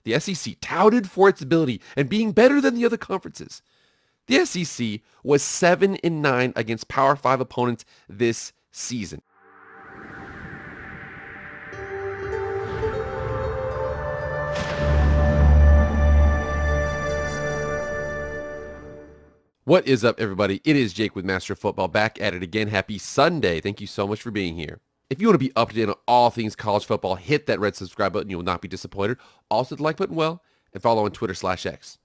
the SEC, touted for its ability and being better than the other conferences. The SEC was 7-9 against Power 5 opponents this season. What is up, everybody? It is Jake with Master of Football, back at it again. Happy Sunday. Thank you so much for being here. If you want to be up to date on all things college football, hit that red subscribe button. You will not be disappointed. Also, the like button well, and follow on Twitter/X.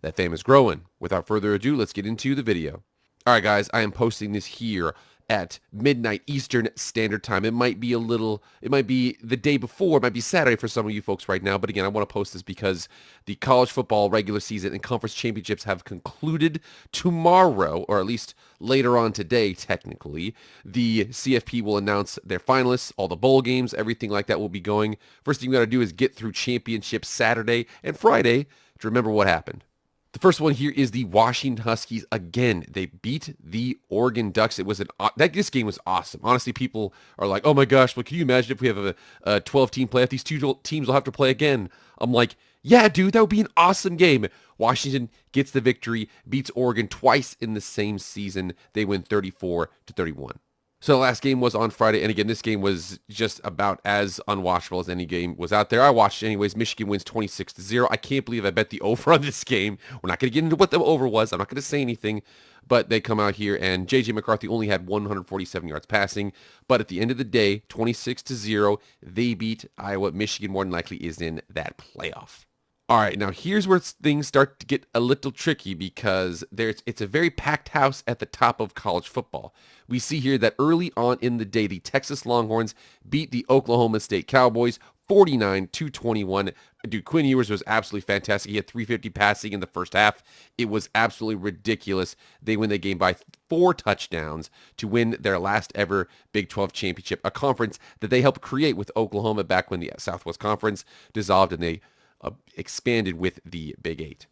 That fame is growing. Without further ado, let's get into the video. All right, guys, I am posting this here at midnight Eastern Standard Time. It might be the day before, it might be Saturday for some of you folks right now, but again, I want to post this because the college football regular season and conference championships have concluded tomorrow, or at least later on today, technically. The CFP will announce their finalists, all the bowl games, everything like that will be going. First thing you got to do is get through championships Saturday and Friday to remember what happened. The first one here is the Washington Huskies. Again, they beat the Oregon Ducks. This game was awesome. Honestly, people are like, oh my gosh, well, can you imagine if we have a 12-team playoff? These two teams will have to play again. I'm like, yeah, dude, that would be an awesome game. Washington gets the victory, beats Oregon twice in the same season. They win 34-31. So the last game was on Friday, and again, this game was just about as unwatchable as any game was out there. I watched it anyways. Michigan wins 26-0. I can't believe I bet the over on this game. We're not going to get into what the over was. I'm not going to say anything, but they come out here, and J.J. McCarthy only had 147 yards passing. But at the end of the day, 26-0, they beat Iowa. Michigan more than likely is in that playoff. All right, now here's where things start to get a little tricky because it's a very packed house at the top of college football. We see here that early on in the day, the Texas Longhorns beat the Oklahoma State Cowboys 49-21. Dude, Quinn Ewers was absolutely fantastic. He had 350 passing in the first half. It was absolutely ridiculous. They win the game by 4 touchdowns to win their last ever Big 12 championship, a conference that they helped create with Oklahoma back when the Southwest Conference dissolved and they expanded with the Big 8.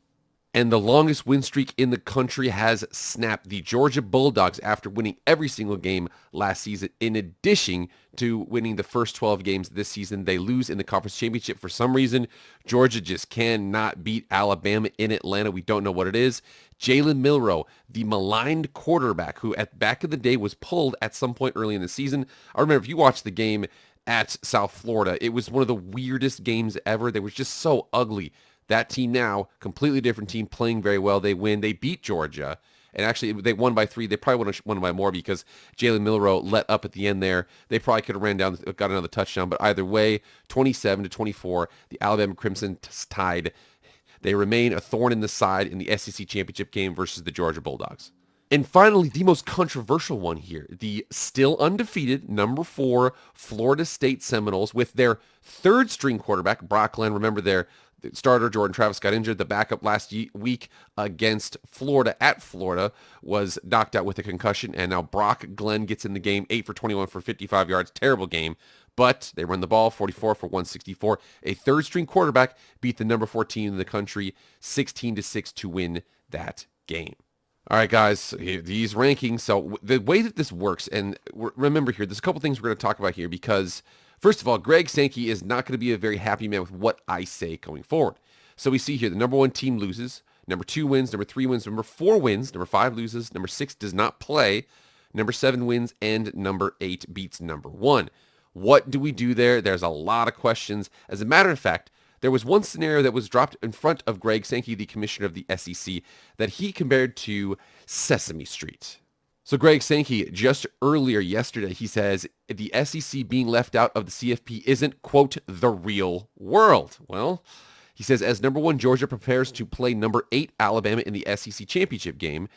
And the longest win streak in the country has snapped. The Georgia Bulldogs, after winning every single game last season, in addition to winning the first 12 games this season, they lose in the conference championship. For some reason, Georgia just cannot beat Alabama in Atlanta. We don't know what it is. Jalen Milroe, the maligned quarterback who back in the day was pulled at some point early in the season. I remember if you watched the game at South Florida, it was one of the weirdest games ever. They were just so ugly. That team now, completely different team, playing very well. They win. They beat Georgia. And actually, they won by 3. They probably would have won by more because Jalen Milroe let up at the end there. They probably could have ran down, got another touchdown. But either way, 27-24, the Alabama Crimson tied. They remain a thorn in the side in the SEC championship game versus the Georgia Bulldogs. And finally, the most controversial one here, the still undefeated number 4 Florida State Seminoles with their third-string quarterback, Brock Glenn. Remember their starter, Jordan Travis, got injured. The backup last week against Florida at Florida was knocked out with a concussion, and now Brock Glenn gets in the game, 8 for 21 for 55 yards. Terrible game, but they run the ball, 44 for 164. A third-string quarterback beat the number 4 team in the country, 16-6 to win that game. All right, guys, these rankings. So the way that this works, and remember here, there's a couple things we're going to talk about here because, first of all, Greg Sankey is not going to be a very happy man with what I say going forward. So we see here the number 1 team loses, number 2 wins, number 3 wins, number 4 wins, number 5 loses, number 6 does not play, number 7 wins, and number 8 beats number 1. What do we do there? There's a lot of questions. As a matter of fact, there was one scenario that was dropped in front of Greg Sankey, the commissioner of the SEC, that he compared to Sesame Street. So Greg Sankey, just earlier yesterday, he says the SEC being left out of the CFP isn't, quote, the real world. Well, he says as number 1 Georgia prepares to play number 8 Alabama in the SEC championship game,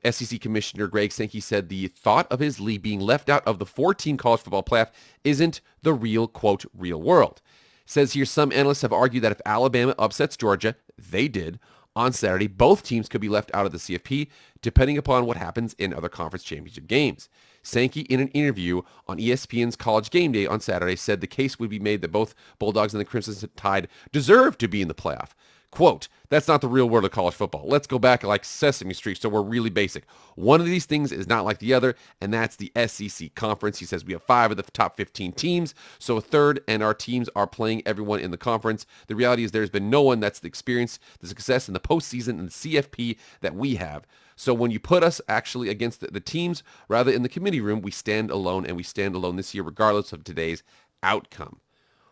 SEC Commissioner Greg Sankey said the thought of his league being left out of the 4-team college football playoff isn't the real, quote, real world. Says here some analysts have argued that if Alabama upsets Georgia, they did, on Saturday, both teams could be left out of the CFP, depending upon what happens in other conference championship games. Sankey, in an interview on ESPN's College Game Day on Saturday, said the case would be made that both Bulldogs and the Crimson Tide deserve to be in the playoff. Quote, that's not the real world of college football. Let's go back like Sesame Street, so we're really basic. One of these things is not like the other, and that's the SEC conference. He says we have 5 of the top 15 teams, so a third, and our teams are playing everyone in the conference. The reality is there's been no one that's experienced the success in the postseason and the CFP that we have. So when you put us actually against the teams, rather in the committee room, we stand alone, and we stand alone this year regardless of today's outcome.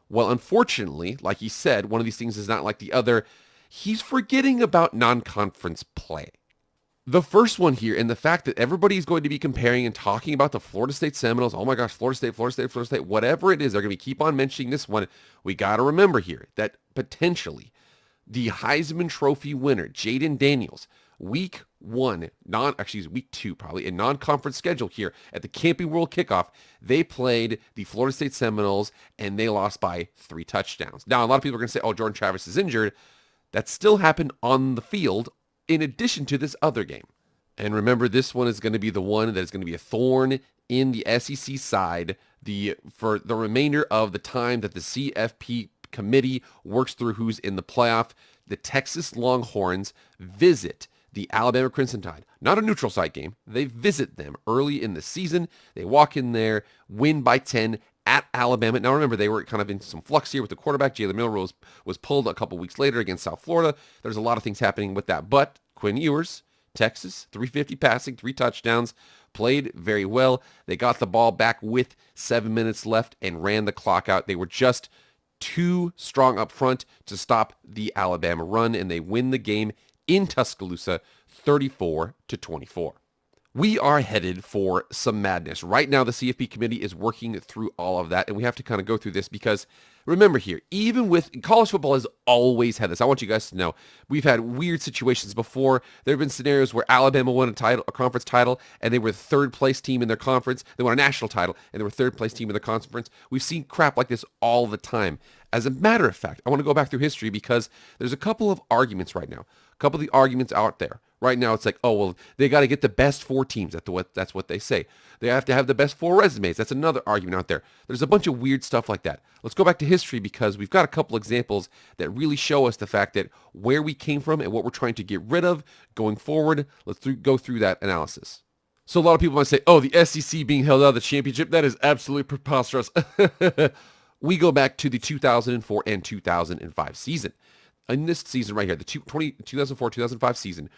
Well, unfortunately, like he said, one of these things is not like the other. He's forgetting about non-conference play. The first one here, and the fact that everybody's going to be comparing and talking about the Florida State Seminoles. Oh my gosh, Florida State, Florida State, Florida State, whatever it is, they're going to keep on mentioning this one. We got to remember here that potentially the Heisman Trophy winner, Jaden Daniels, week 2 probably, a non-conference schedule here at the Camping World Kickoff, they played the Florida State Seminoles and they lost by 3 touchdowns. Now, a lot of people are going to say, oh, Jordan Travis is injured. That still happened on the field in addition to this other game. And remember, this one is going to be the one that is going to be a thorn in the SEC side for the remainder of the time that the CFP committee works through who's in the playoff. The Texas Longhorns visit the Alabama Crimson Tide. Not a neutral site game. They visit them early in the season. They walk in there, win by 10 at Alabama. Now remember, they were kind of in some flux here with the quarterback. Jalen Milroe was pulled a couple weeks later against South Florida. There's a lot of things happening with that. But Quinn Ewers, Texas, 350 passing, 3 touchdowns, played very well. They got the ball back with 7 minutes left and ran the clock out. They were just too strong up front to stop the Alabama run, and they win the game in Tuscaloosa 34-24. We are headed for some madness. Right now, the CFP committee is working through all of that, and we have to kind of go through this because remember here, even with college football has always had this. I want you guys to know we've had weird situations before. There have been scenarios where Alabama won a conference title, and they were the third place team in their conference. They won a national title, and they were third place team in the conference. We've seen crap like this all the time. As a matter of fact, I want to go back through history because there's a couple of arguments right now. A couple of the arguments out there. Right now, it's like, oh, well, they got to get the best 4 teams. That's what they say. They have to have the best 4 resumes. That's another argument out there. There's a bunch of weird stuff like that. Let's go back to history because we've got a couple examples that really show us the fact that where we came from and what we're trying to get rid of going forward. Let's go through that analysis. So a lot of people might say, oh, the SEC being held out of the championship, that is absolutely preposterous. We go back to the 2004 and 2005 season. In this season right here, the 2004-2005 season,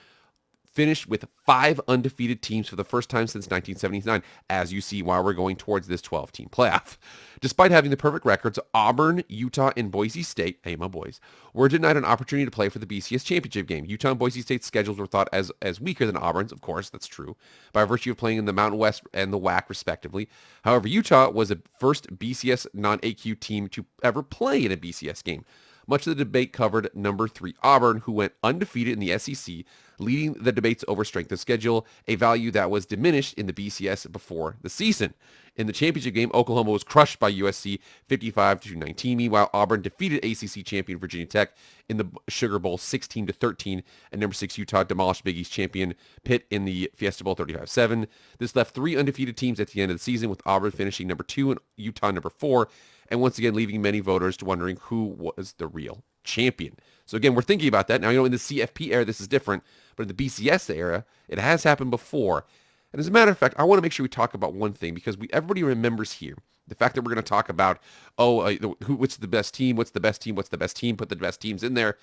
finished with 5 undefeated teams for the first time since 1979, as you see why we're going towards this 12-team playoff. Despite having the perfect records, Auburn, Utah, and Boise State, hey, my boys, were denied an opportunity to play for the BCS championship game. Utah and Boise State's schedules were thought as weaker than Auburn's, of course, that's true, by virtue of playing in the Mountain West and the WAC, respectively. However, Utah was the first BCS non-AQ team to ever play in a BCS game. Much of the debate covered number 3 Auburn, who went undefeated in the SEC, leading the debates over strength of schedule, a value that was diminished in the BCS before the season. In the championship game, Oklahoma was crushed by USC 55-19. Meanwhile, Auburn defeated ACC champion Virginia Tech in the Sugar Bowl 16-13, and number 6 Utah demolished Big East champion Pitt in the Fiesta Bowl 35-7. This left 3 undefeated teams at the end of the season, with Auburn finishing number 2 and Utah number 4, and once again leaving many voters wondering who was the real champion. So again, we're thinking about that. Now, in the CFP era, this is different, but in the BCS era, it has happened before. And as a matter of fact, I want to make sure we talk about one thing because everybody remembers here the fact that we're going to talk about, what's the best team, what's the best team, put the best teams in there.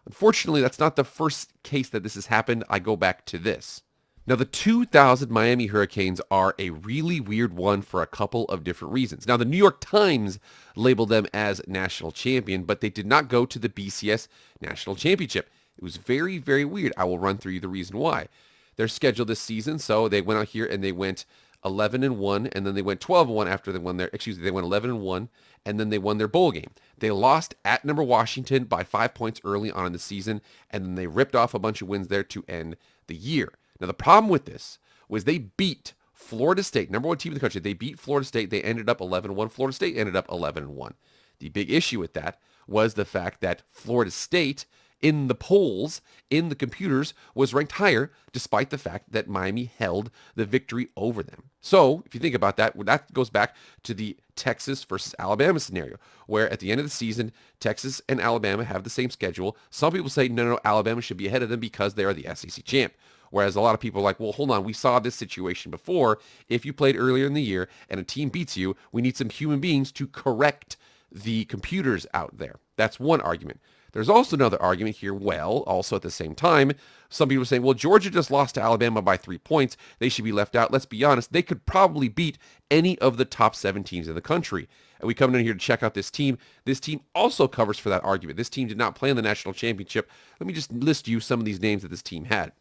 Unfortunately, that's not the first case that this has happened. I go back to this. Now, the 2000 Miami Hurricanes are a really weird one for a couple of different reasons. Now, the New York Times labeled them as national champion, but they did not go to the BCS national championship. It was very, very weird. I will run through the reason why. They're scheduled this season, so they went out here and they went 11-1, and then they went 12-1 after they won they went 11-1, and then they won their bowl game. They lost at number Washington by 5 points early on in the season, and then they ripped off a bunch of wins there to end the year. Now, the problem with this was they beat Florida State, number 1 team in the country. They beat Florida State. They ended up 11-1. Florida State ended up 11-1. The big issue with that was the fact that Florida State in the polls, in the computers, was ranked higher, despite the fact that Miami held the victory over them. So, if you think about that, that goes back to the Texas versus Alabama scenario, where at the end of the season, Texas and Alabama have the same schedule. Some people say, no, Alabama should be ahead of them because they are the SEC champ. Whereas a lot of people are like, well, hold on, we saw this situation before. If you played earlier in the year and a team beats you, we need some human beings to correct the computers out there. That's one argument. There's also another argument here. Well, also at the same time, some people are saying, well, Georgia just lost to Alabama by 3 points. They should be left out. Let's be honest. They could probably beat any of the top 7 teams in the country. And we come in here to check out this team. This team also covers for that argument. This team did not play in the national championship. Let me just list you some of these names that this team had.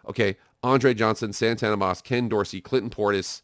Okay, Andre Johnson, Santana Moss, Ken Dorsey, Clinton Portis.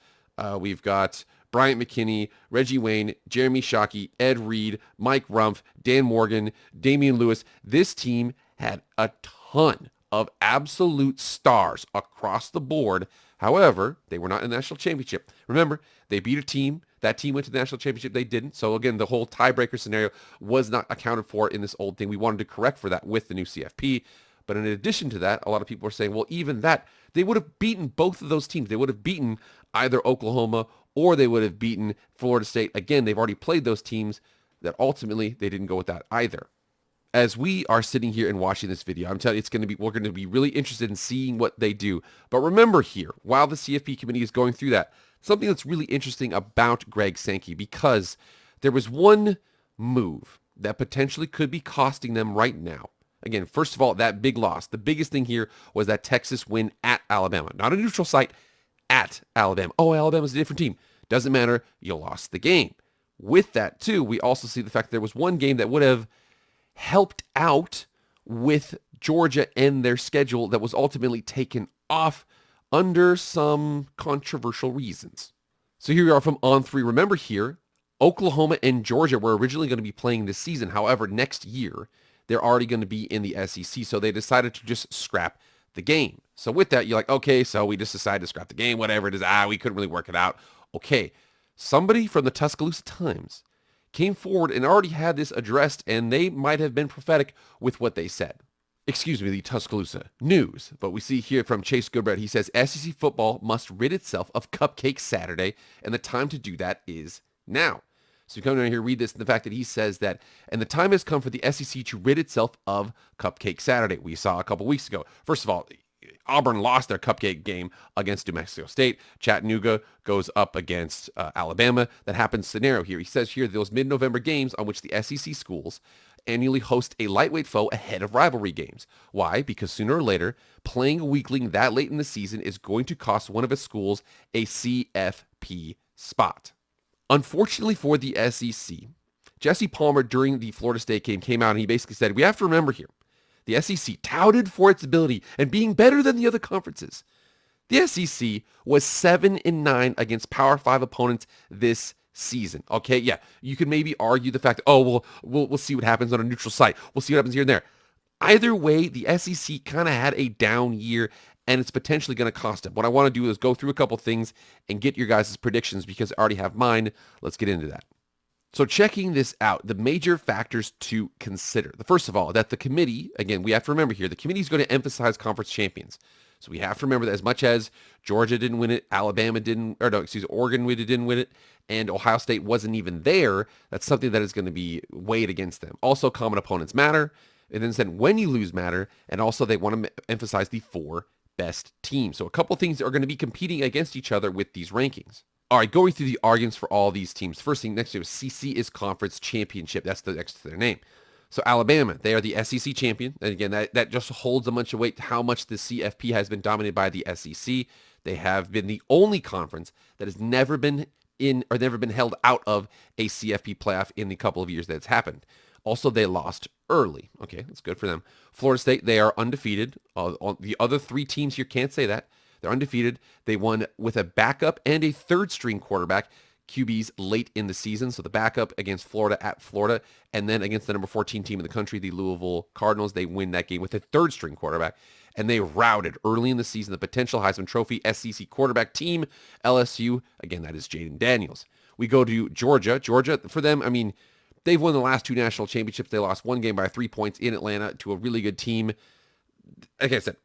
We've got Bryant McKinney, Reggie Wayne, Jeremy Shockey, Ed Reed, Mike Rumpf, Dan Morgan, Damian Lewis. This team had a ton of absolute stars across the board. However, they were not in the national championship. Remember, they beat a team. That team went to the national championship. They didn't. So again, the whole tiebreaker scenario was not accounted for in this old thing. We wanted to correct for that with the new CFP. But in addition to that, a lot of people are saying, well, even that, they would have beaten both of those teams. They would have beaten either Oklahoma or they would have beaten Florida State. Again, they've already played those teams that ultimately they didn't go with that either. As we are sitting here and watching this video, I'm telling you, we're going to be really interested in seeing what they do. But remember here, while the CFP committee is going through that, something that's really interesting about Greg Sankey, because there was one move that potentially could be costing them right now. Again, first of all, that big loss. The biggest thing here was that Texas win at Alabama. Not a neutral site, at Alabama. Oh, Alabama's a different team. Doesn't matter. You lost the game. With that, too, we also see the fact that there was one game that would have helped out with Georgia and their schedule that was ultimately taken off under some controversial reasons. So here we are from On 3. Remember here, Oklahoma and Georgia were originally going to be playing this season. However, next year, they're already going to be in the SEC, so they decided to just scrap the game. So with that, you're like, okay, so we just decided to scrap the game, whatever it is. We couldn't really work it out. Okay, somebody from the Tuscaloosa Times came forward and already had this addressed, and they might have been prophetic with what they said. Excuse me, the Tuscaloosa News. But we see here from Chase Goodbread, he says, SEC football must rid itself of Cupcake Saturday, and the time to do that is now. So we come down here, read this, and the fact that he says that, and the time has come for the SEC to rid itself of Cupcake Saturday. We saw a couple weeks ago. First of all, Auburn lost their cupcake game against New Mexico State. Chattanooga goes up against Alabama. That happens scenario here. He says here, those mid-November games on which the SEC schools annually host a lightweight foe ahead of rivalry games. Why? Because sooner or later, playing a weakling that late in the season is going to cost one of its schools a CFP spot. Unfortunately for the SEC, Jesse Palmer during the Florida State game came out and he basically said, we have to remember here, the SEC touted for its ability and being better than the other conferences. The SEC was 7-9 against Power 5 opponents this season. Okay, yeah, you can maybe argue the fact that, oh, well, we'll see what happens on a neutral site. We'll see what happens here and there. Either way, the SEC kind of had a down year, and it's potentially going to cost them. What I want to do is go through a couple things and get your guys' predictions because I already have mine. Let's get into that. So checking this out, the major factors to consider. The first of all, that the committee, again, we have to remember here, the committee is going to emphasize conference champions. So we have to remember that as much as Georgia didn't win it, Alabama didn't, or no, excuse me, Oregon didn't win it, and Ohio State wasn't even there, that's something that is going to be weighed against them. Also, common opponents matter, and then said when you lose matter, and also they want to emphasize the 4 best teams. So a couple things are going to be competing against each other with these rankings. All right, going through the arguments for all these teams. First thing next to it, CC is conference championship. That's the next to their name. So Alabama, they are the SEC champion. And again, that just holds a bunch of weight to how much the CFP has been dominated by the SEC. They have been the only conference that has never been in or never been held out of a CFP playoff in the couple of years that it's happened. Also, they lost early. Okay, that's good for them. Florida State, they are undefeated. The other 3 teams here can't say that. They're undefeated. They won with a backup and a third-string quarterback, QBs late in the season. So the backup against Florida at Florida, and then against the number 14 team in the country, the Louisville Cardinals, they win that game with a third-string quarterback. And they routed early in the season the potential Heisman Trophy SEC quarterback team, LSU. Again, that is Jaden Daniels. We go to Georgia. Georgia, for them, I mean, They've won the last 2 national championships. They lost one game by 3 points in Atlanta to a really good team. Like I said,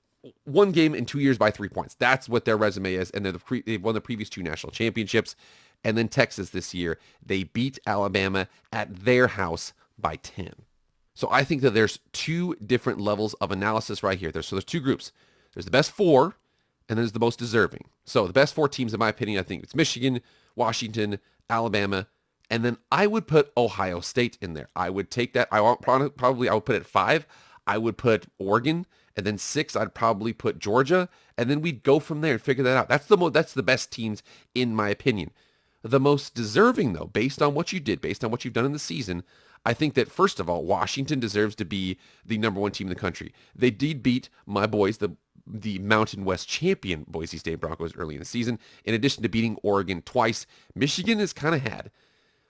one game in 2 years by 3 points. That's what their resume is. And they've won the previous 2 national championships. And then Texas this year, they beat Alabama at their house by 10. So I think that there's 2 different levels of analysis right here. There's 2 groups. There's the best 4, and there's the most deserving. So the best 4 teams, in my opinion, I think it's Michigan, Washington, Alabama, and then I would put Ohio State in there. I would take that. I would put it at 5. I would put Oregon, and then 6. I'd probably put Georgia, and then we'd go from there and figure that out. That's the best teams in my opinion. The most deserving, though, based on what you did, based on what you've done in the season, I think that, first of all, Washington deserves to be the number 1 team in the country. They did beat my boys, the Mountain West champion Boise State Broncos early in the season, in addition to beating Oregon twice. Michigan has kind of had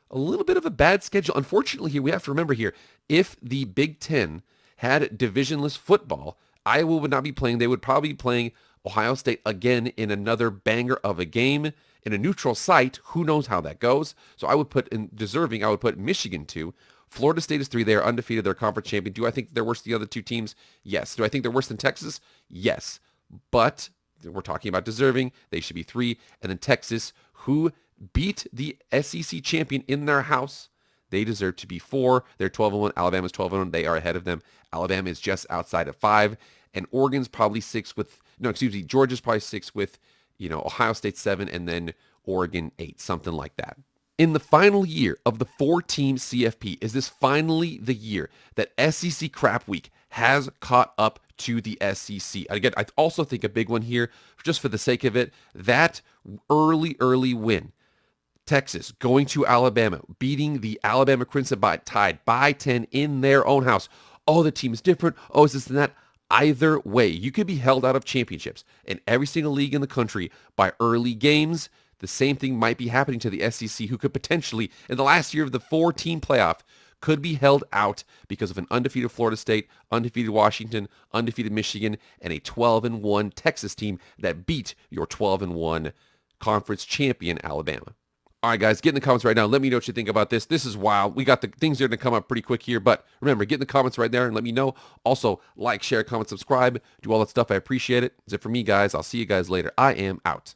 a little bit of a bad schedule. Unfortunately, here we have to remember here, if the Big Ten had divisionless football, Iowa would not be playing. They would probably be playing Ohio State again in another banger of a game in a neutral site. Who knows how that goes? So I would put in deserving, I would put Michigan 2. Florida State is 3. They are undefeated. They're conference champion. Do I think they're worse than the other 2 teams? Yes. Do I think they're worse than Texas? Yes. But we're talking about deserving. They should be 3. And then Texas, who beat the SEC champion in their house, they deserve to be 4. They're 12-1. Alabama's 12-1. They are ahead of them. Alabama is just outside of 5. And Oregon's probably 6 with, no, excuse me, Georgia's probably 6 with, Ohio State 7, and then Oregon 8, something like that. In the final year of the 4-team CFP, is this finally the year that SEC Crap Week has caught up to the SEC? Again, I also think a big one here, just for the sake of it, that early win. Texas going to Alabama, beating the Alabama Crimson Tide by 10 in their own house. Oh, the team is different. Oh, is this and that? Either way, you could be held out of championships in every single league in the country by early games. The same thing might be happening to the SEC, who could potentially, in the last year of the 4-team playoff, could be held out because of an undefeated Florida State, undefeated Washington, undefeated Michigan, and a 12-1 Texas team that beat your 12-1 conference champion Alabama. All right, guys, get in the comments right now. Let me know what you think about this. This is wild. We got the things that are going to come up pretty quick here, but remember, get in the comments right there and let me know. Also, like, share, comment, subscribe, do all that stuff. I appreciate it. That's it for me, guys. I'll see you guys later. I am out.